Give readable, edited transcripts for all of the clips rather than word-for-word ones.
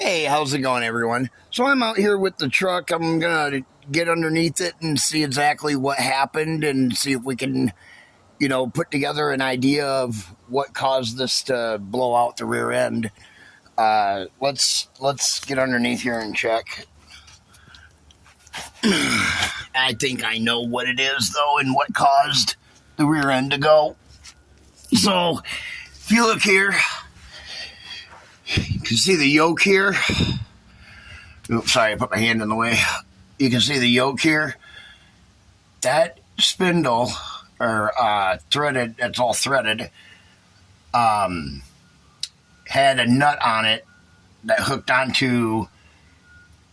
Hey, how's it going, everyone? So I'm out here with the truck. I'm gonna get underneath it and see exactly what happened and see if we can, put together an idea of what caused this to blow out the rear end. Let's get underneath here and check. I think I know what it is though, and what caused the rear end to go. So, if you look here, you can see the yoke here. Oops, sorry, I put my hand in the way. You can see the yoke here. That spindle, or threaded, it's all threaded, had a nut on it that hooked onto,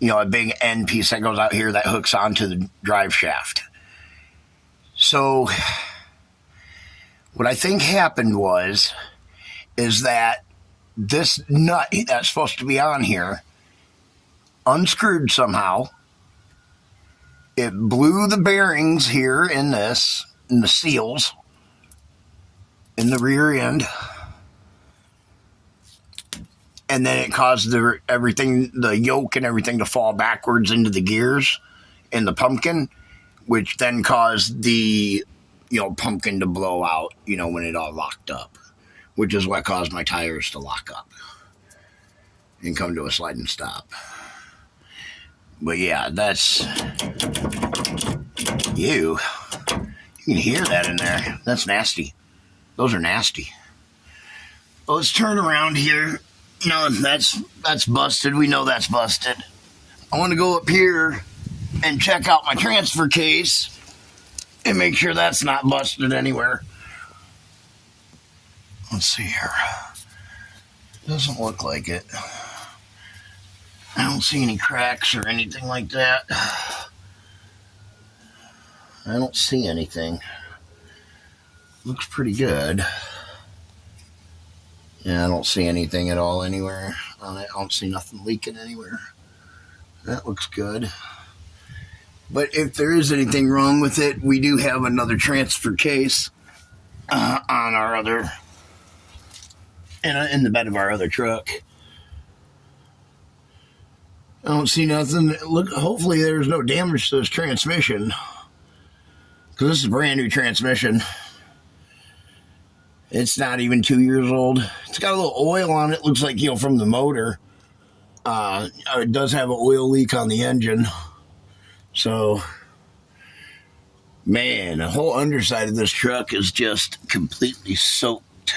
a big end piece that goes out here that hooks onto the drive shaft. So, what I think happened is that this nut that's supposed to be on here unscrewed somehow. It blew the bearings here in the seals in the rear end, and then it caused the yoke and everything to fall backwards into the gears in the pumpkin, which then caused the pumpkin to blow out when it all locked up, which is what caused my tires to lock up and come to a sliding stop. But yeah, that's you. You can hear that in there. That's nasty. Those are nasty. Well, let's turn around here. That's busted. We know that's busted. I want to go up here and check out my transfer case and make sure that's not busted anywhere. Let's see here. Doesn't look like it. I don't see any cracks or anything like that. I don't see anything. Looks pretty good. Yeah, I don't see anything at all anywhere on it. I don't see nothing leaking anywhere. That looks good. But if there is anything wrong with it, we do have another transfer case on our other, in the bed of our other truck. I don't see nothing. Look, hopefully there's no damage to this transmission, because this is a brand new transmission. It's not even 2 years old. It's got a little oil on it. Looks like, from the motor. It does have an oil leak on the engine. So, man, the whole underside of this truck is just completely soaked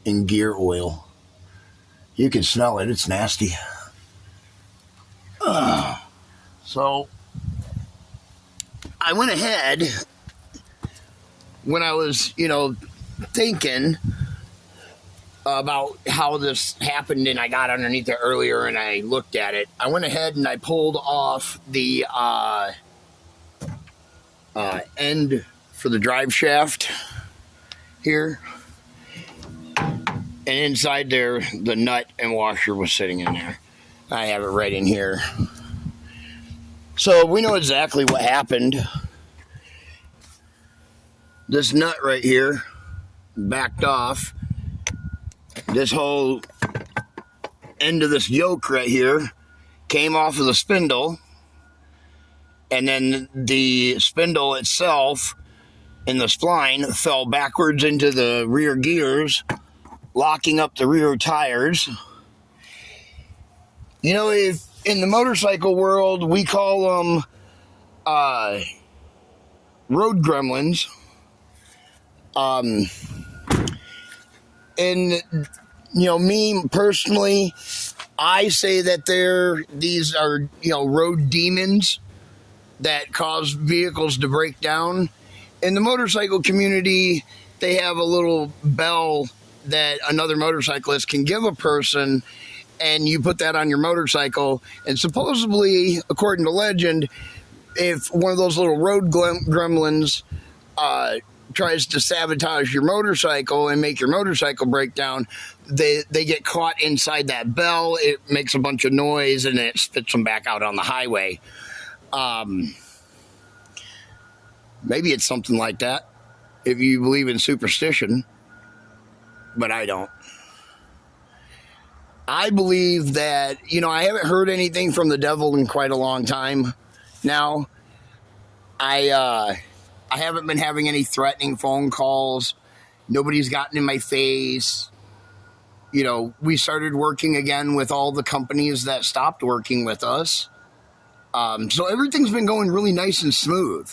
in gear oil. You can smell it. It's nasty. So, I went ahead when I was, thinking about how this happened, and I got underneath it earlier and I looked at it. I went ahead and I pulled off the end for the drive shaft here. And inside there, the nut and washer was sitting in there. I have it right in here. So we know exactly what happened. This nut right here backed off. This whole end of this yoke right here came off of the spindle. And then the spindle itself in the spline fell backwards into the rear gears, locking up the rear tires. If in the motorcycle world, we call them road gremlins. And, me personally, I say that these are, road demons that cause vehicles to break down. In the motorcycle community, they have a little bell that another motorcyclist can give a person, and you put that on your motorcycle, and supposedly, according to legend, if one of those little road gremlins tries to sabotage your motorcycle and make your motorcycle break down, they get caught inside that bell. It makes a bunch of noise and it spits them back out on the highway. Maybe it's something like that if you believe in superstition, but I don't. I believe that, I haven't heard anything from the devil in quite a long time now. I haven't been having any threatening phone calls. Nobody's gotten in my face. We started working again with all the companies that stopped working with us. So everything's been going really nice and smooth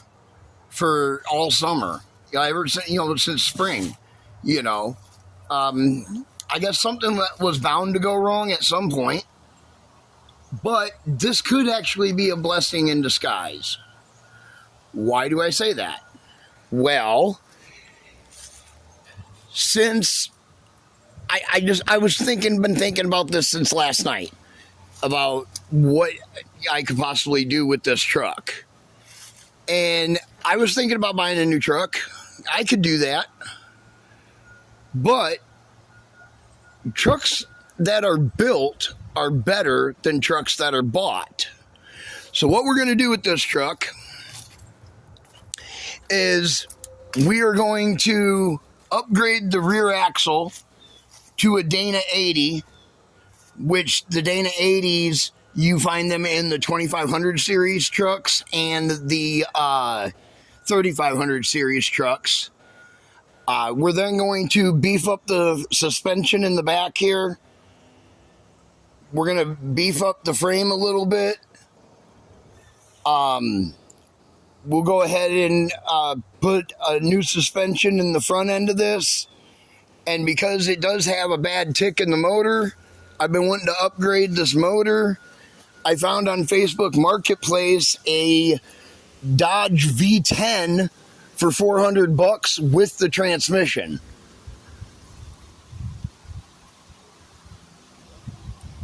for all summer. Ever since, since spring, I guess something was bound to go wrong at some point, but this could actually be a blessing in disguise. Why do I say that? Well, since I was been thinking about this since last night about what I could possibly do with this truck. And I was thinking about buying a new truck. I could do that. But trucks that are built are better than trucks that are bought. So what we're going to do with this truck is we are going to upgrade the rear axle to a Dana 80, which the Dana 80s, you find them in the 2500 series trucks and the 3500 series trucks. We're then going to beef up the suspension in the back here. We're going to beef up the frame a little bit. We'll go ahead and put a new suspension in the front end of this. And because it does have a bad tick in the motor, I've been wanting to upgrade this motor. I found on Facebook Marketplace a Dodge V10 for $400 with the transmission.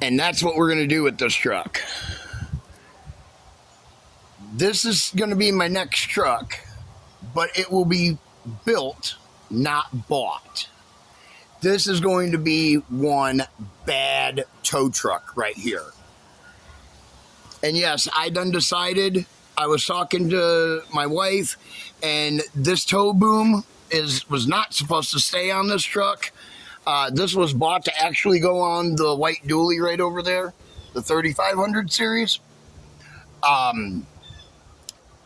And that's what we're going to do with this truck. This is going to be my next truck, but it will be built, not bought. This is going to be one bad tow truck right here. And yes, I done decided. I was talking to my wife, and this tow boom was not supposed to stay on this truck. This was bought to actually go on the white dually right over there, the 3500 series.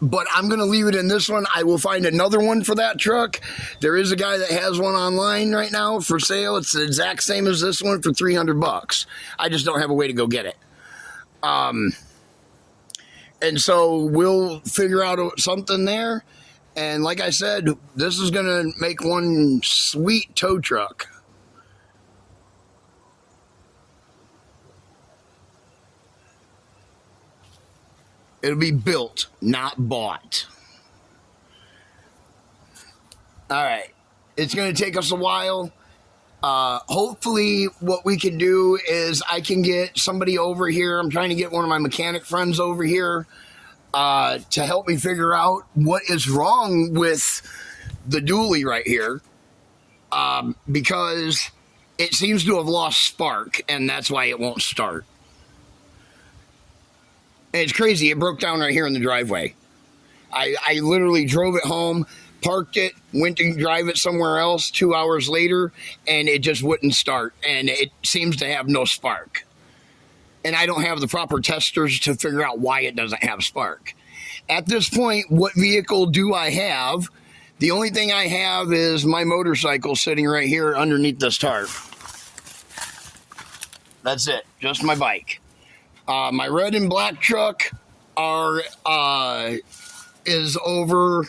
But I'm going to leave it in this one. I will find another one for that truck. There is a guy that has one online right now for sale. It's the exact same as this one for $300. I just don't have a way to go get it. And so we'll figure out something there. And like I said, this is going to make one sweet tow truck. It'll be built, not bought. All right. It's going to take us a while. Hopefully what we can do is I can get somebody over here. I'm trying to get one of my mechanic friends over here to help me figure out what is wrong with the dually right here. Because it seems to have lost spark, and that's why it won't start. And it's crazy. It broke down right here in the driveway. I literally drove it home, parked it, went to drive it somewhere else 2 hours later, and it just wouldn't start. And it seems to have no spark. And I don't have the proper testers to figure out why it doesn't have spark. At this point, what vehicle do I have? The only thing I have is my motorcycle sitting right here underneath this tarp. That's it. Just my bike. My red and black truck is over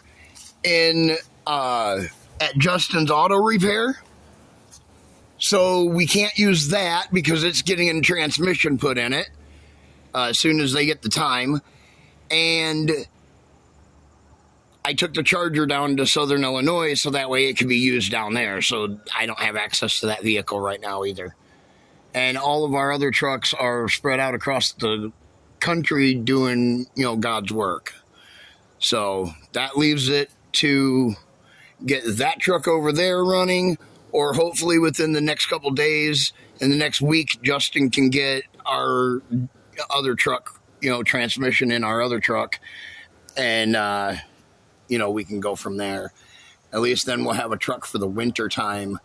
in at Justin's Auto Repair. So we can't use that because it's getting a transmission put in it as soon as they get the time. And I took the Charger down to Southern Illinois so that way it can be used down there. So I don't have access to that vehicle right now either. And all of our other trucks are spread out across the country doing, God's work. So that leaves it to get that truck over there running, or hopefully within the next couple days, in the next week, Justin can get our other truck, transmission in our other truck. And, we can go from there. At least then we'll have a truck for the winter time,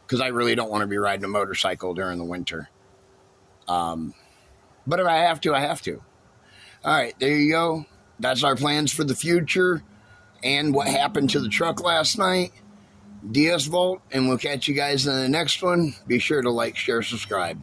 because I really don't want to be riding a motorcycle during the winter. But if I have to, I have to. All right, there you go. That's our plans for the future and what happened to the truck last night. DS Vault, and we'll catch you guys in the next one. Be sure to like, share, subscribe.